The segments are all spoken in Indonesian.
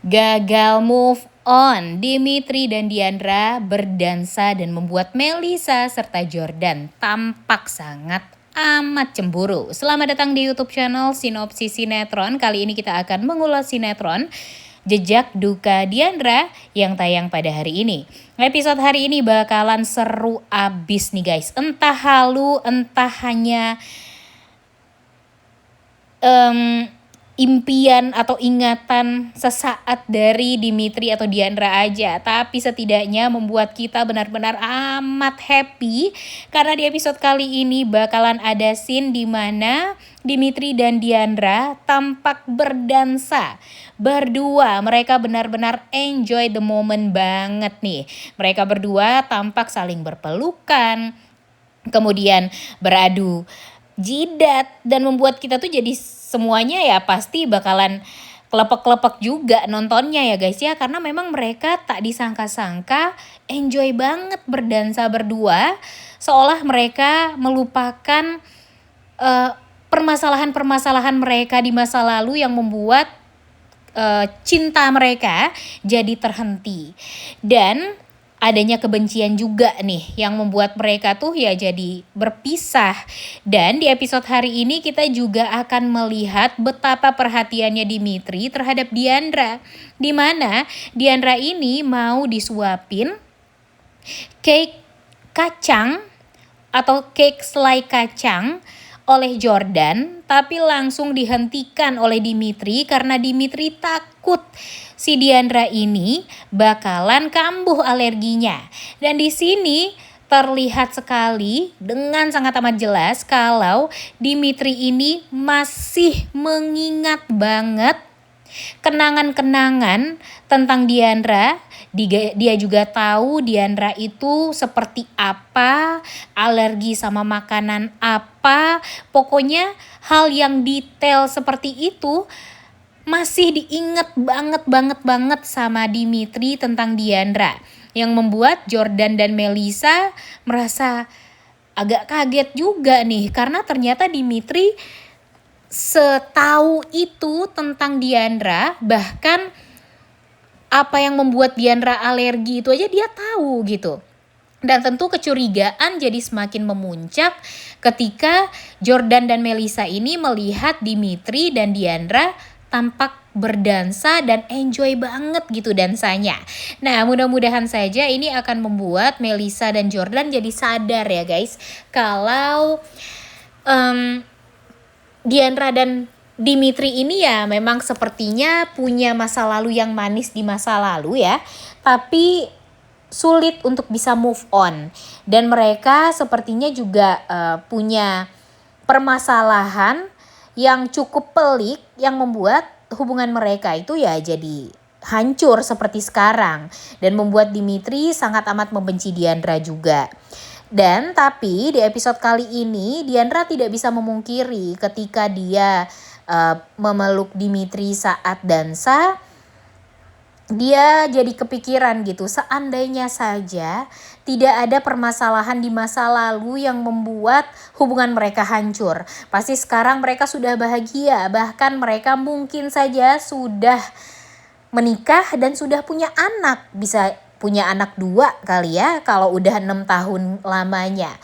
Gagal move on, Dimitri dan Diandra berdansa dan membuat Melisa serta Jordan tampak sangat amat cemburu. Selamat datang di YouTube channel Sinopsis Sinetron. Kali ini kita akan mengulas sinetron Jejak Duka Diandra yang tayang pada hari ini. Episode hari ini bakalan seru abis nih guys. Entah halu, entah hanya impian atau ingatan sesaat dari Dimitri atau Diandra aja, tapi setidaknya membuat kita benar-benar amat happy karena di episode kali ini bakalan ada scene di mana Dimitri dan Diandra tampak berdansa berdua. Mereka benar-benar enjoy the moment banget nih. Mereka berdua tampak saling berpelukan, kemudian beradu jidat, dan membuat kita tuh jadi semuanya ya pasti bakalan kelepek-kelepek juga nontonnya ya guys ya, karena memang mereka tak disangka-sangka enjoy banget berdansa berdua, seolah mereka melupakan permasalahan-permasalahan mereka di masa lalu yang membuat cinta mereka jadi terhenti. Dan adanya kebencian juga nih yang membuat mereka tuh ya jadi berpisah. Dan di episode hari ini kita juga akan melihat betapa perhatiannya Dimitri terhadap Diandra, di mana Diandra ini mau disuapin cake kacang atau cake selai kacang oleh Jordan, tapi langsung dihentikan oleh Dimitri karena Dimitri takut si Diandra ini bakalan kambuh alerginya. Dan di sini terlihat sekali dengan sangat amat jelas kalau Dimitri ini masih mengingat banget kenangan-kenangan tentang Diandra. Dia juga tahu Diandra itu seperti apa, alergi sama makanan apa. Pokoknya hal yang detail seperti itu masih diingat banget sama Dimitri tentang Diandra, yang membuat Jordan dan Melisa merasa agak kaget juga nih, karena ternyata Dimitri setahu itu tentang Diandra. Bahkan apa yang membuat Diandra alergi itu aja dia tahu gitu. Dan tentu kecurigaan jadi semakin memuncak ketika Jordan dan Melisa ini melihat Dimitri dan Diandra tampak berdansa dan enjoy banget gitu dansanya. Nah, mudah-mudahan saja ini akan membuat Melisa dan Jordan jadi sadar ya guys, kalau Diandra dan Dimitri ini ya memang sepertinya punya masa lalu yang manis di masa lalu ya, tapi sulit untuk bisa move on. Dan mereka sepertinya juga punya permasalahan yang cukup pelik yang membuat hubungan mereka itu ya jadi hancur seperti sekarang, dan membuat Dimitri sangat amat membenci Diandra juga. Dan tapi di episode kali ini Diandra tidak bisa memungkiri ketika dia memeluk Dimitri saat dansa, dia jadi kepikiran gitu, seandainya saja tidak ada permasalahan di masa lalu yang membuat hubungan mereka hancur, pasti sekarang mereka sudah bahagia. Bahkan mereka mungkin saja sudah menikah dan sudah punya anak, bisa punya anak 2 kali ya kalau udah 6 tahun lamanya.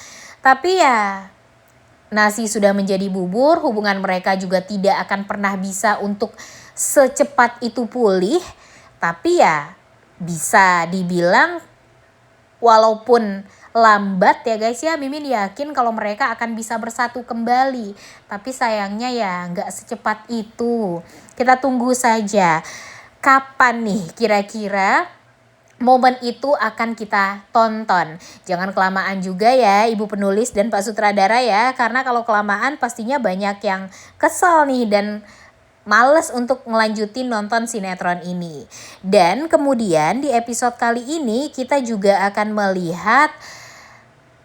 Tapi ya nasi sudah menjadi bubur, hubungan mereka juga tidak akan pernah bisa untuk secepat itu pulih. Tapi ya bisa dibilang walaupun lambat ya guys ya, Mimin yakin kalau mereka akan bisa bersatu kembali. Tapi sayangnya ya nggak secepat itu. Kita tunggu saja kapan nih kira-kira momen itu akan kita tonton. Jangan kelamaan juga ya Ibu penulis dan Pak Sutradara ya, karena kalau kelamaan pastinya banyak yang kesel nih dan males untuk ngelanjutin nonton sinetron ini. Dan kemudian di episode kali ini kita juga akan melihat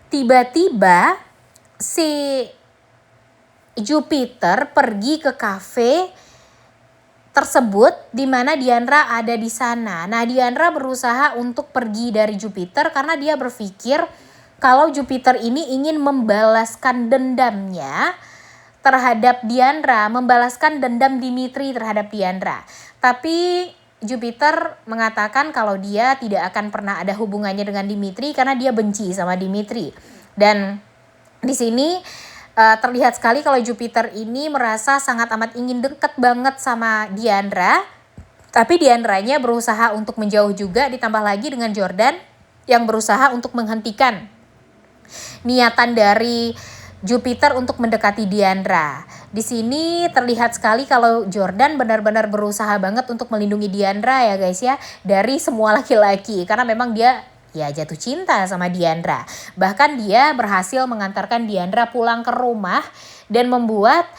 tiba-tiba si Jupiter pergi ke kafe tersebut di mana Diandra ada di sana. Nah, Diandra berusaha untuk pergi dari Jupiter karena dia berpikir kalau Jupiter ini ingin membalaskan dendamnya terhadap Diandra, membalaskan dendam Dimitri terhadap Diandra. Tapi Jupiter mengatakan kalau dia tidak akan pernah ada hubungannya dengan Dimitri karena dia benci sama Dimitri. Dan di sini terlihat sekali kalau Jupiter ini merasa sangat amat ingin deket banget sama Diandra. Tapi Diandranya berusaha untuk menjauh juga, ditambah lagi dengan Jordan yang berusaha untuk menghentikan niatan dari Jupiter untuk mendekati Diandra. Di sini terlihat sekali kalau Jordan benar-benar berusaha banget untuk melindungi Diandra ya guys ya, dari semua laki-laki, karena memang dia ya jatuh cinta sama Diandra. Bahkan dia berhasil mengantarkan Diandra pulang ke rumah dan membuat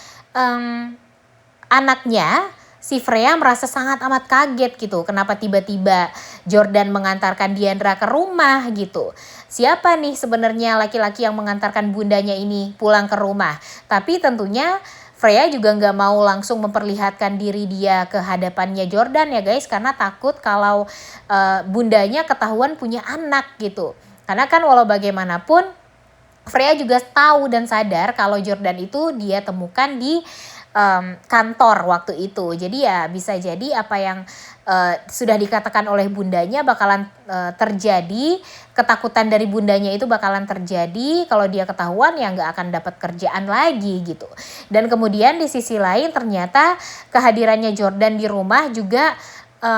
anaknya si Freya merasa sangat amat kaget gitu. Kenapa tiba-tiba Jordan mengantarkan Diandra ke rumah gitu. Siapa nih sebenarnya laki-laki yang mengantarkan bundanya ini pulang ke rumah? Tapi tentunya Freya juga nggak mau langsung memperlihatkan diri dia ke hadapannya Jordan ya guys. Karena takut kalau bundanya ketahuan punya anak gitu. Karena kan walau bagaimanapun Freya juga tahu dan sadar kalau Jordan itu dia temukan di kantor waktu itu. Jadi ya bisa jadi apa yang sudah dikatakan oleh bundanya bakalan terjadi. Ketakutan dari bundanya itu bakalan terjadi. Kalau dia ketahuan ya nggak akan dapat kerjaan lagi gitu. Dan kemudian di sisi lain ternyata kehadirannya Jordan di rumah juga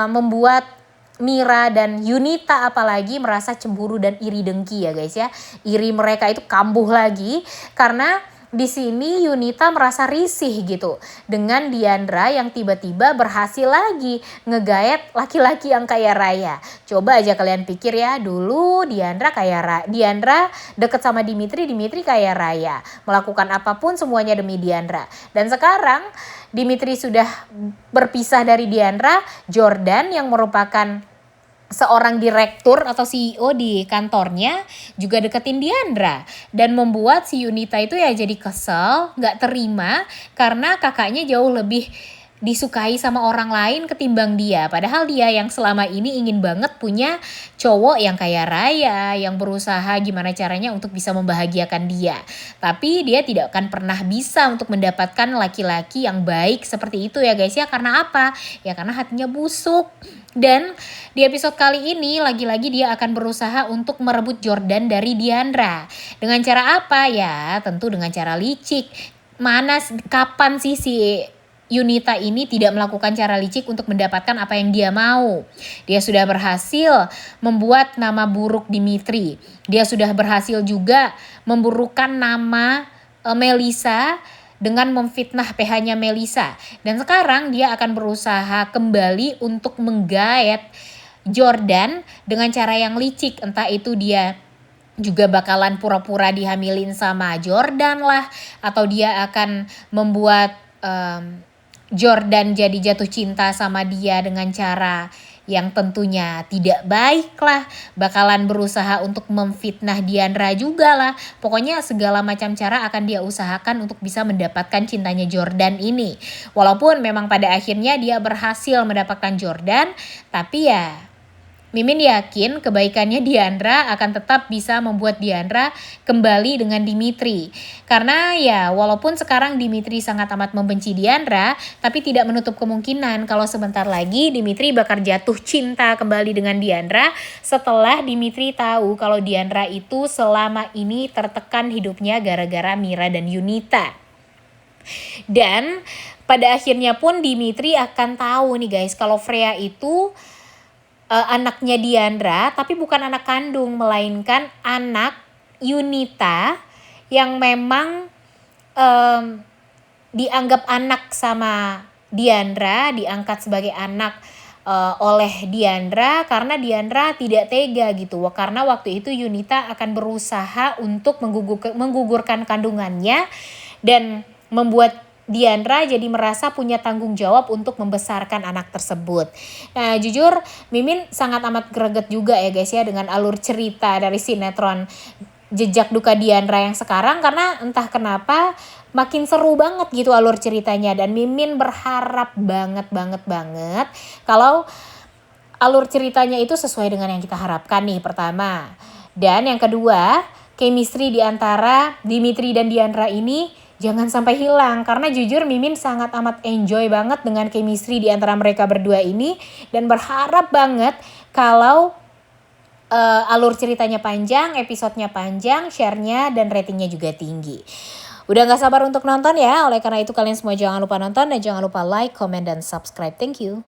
membuat Mira dan Yunita apalagi merasa cemburu dan iri dengki ya guys ya. Iri mereka itu kambuh lagi karena di sini Yunita merasa risih gitu dengan Diandra yang tiba-tiba berhasil lagi ngegaet laki-laki yang kaya raya. Coba aja kalian pikir ya, dulu Diandra deket sama Dimitri kaya raya. Melakukan apapun semuanya demi Diandra. Dan sekarang Dimitri sudah berpisah dari Diandra, Jordan yang merupakan seorang direktur atau CEO di kantornya juga deketin Diandra dan membuat si Yunita itu ya jadi kesel, gak terima karena kakaknya jauh lebih disukai sama orang lain ketimbang dia. Padahal dia yang selama ini ingin banget punya cowok yang kaya raya, yang berusaha gimana caranya untuk bisa membahagiakan dia. Tapi dia tidak akan pernah bisa untuk mendapatkan laki-laki yang baik seperti itu ya guys ya. Karena apa? Ya karena hatinya busuk. Dan di episode kali ini lagi-lagi dia akan berusaha untuk merebut Jordan dari Diandra. Dengan cara apa ya? Tentu dengan cara licik. Kapan sih si Yunita ini tidak melakukan cara licik untuk mendapatkan apa yang dia mau. Dia sudah berhasil membuat nama buruk Dimitri. Dia sudah berhasil juga memburukkan nama Melisa dengan memfitnah PH-nya Melisa. Dan sekarang dia akan berusaha kembali untuk menggaet Jordan dengan cara yang licik. Entah itu dia juga bakalan pura-pura dihamilin sama Jordan lah. Atau dia akan membuat Jordan jadi jatuh cinta sama dia dengan cara yang tentunya tidak baik lah. Bakalan berusaha untuk memfitnah Diandra juga lah. Pokoknya segala macam cara akan dia usahakan untuk bisa mendapatkan cintanya Jordan ini. Walaupun memang pada akhirnya dia berhasil mendapatkan Jordan, tapi ya Mimin yakin kebaikannya Diandra akan tetap bisa membuat Diandra kembali dengan Dimitri. Karena ya walaupun sekarang Dimitri sangat amat membenci Diandra, tapi tidak menutup kemungkinan kalau sebentar lagi Dimitri bakal jatuh cinta kembali dengan Diandra setelah Dimitri tahu kalau Diandra itu selama ini tertekan hidupnya gara-gara Mira dan Yunita. Dan pada akhirnya pun Dimitri akan tahu nih guys kalau Freya itu anaknya Diandra, tapi bukan anak kandung, melainkan anak Yunita yang memang dianggap anak sama Diandra, diangkat sebagai anak oleh Diandra karena Diandra tidak tega gitu. Karena waktu itu Yunita akan berusaha untuk menggugurkan kandungannya dan membuat Diandra jadi merasa punya tanggung jawab untuk membesarkan anak tersebut. Nah jujur Mimin sangat amat greget juga ya guys ya dengan alur cerita dari sinetron Jejak Duka Diandra yang sekarang. Karena entah kenapa makin seru banget gitu alur ceritanya. Dan Mimin berharap banget kalau alur ceritanya itu sesuai dengan yang kita harapkan nih pertama. Dan yang kedua, chemistry di antara Dimitri dan Diandra ini jangan sampai hilang. Karena jujur Mimin sangat amat enjoy banget dengan chemistry di antara mereka berdua ini. Dan berharap banget kalau alur ceritanya panjang, episodenya panjang, share-nya dan ratingnya juga tinggi. Udah gak sabar untuk nonton ya. Oleh karena itu kalian semua jangan lupa nonton dan jangan lupa like, comment, dan subscribe. Thank you.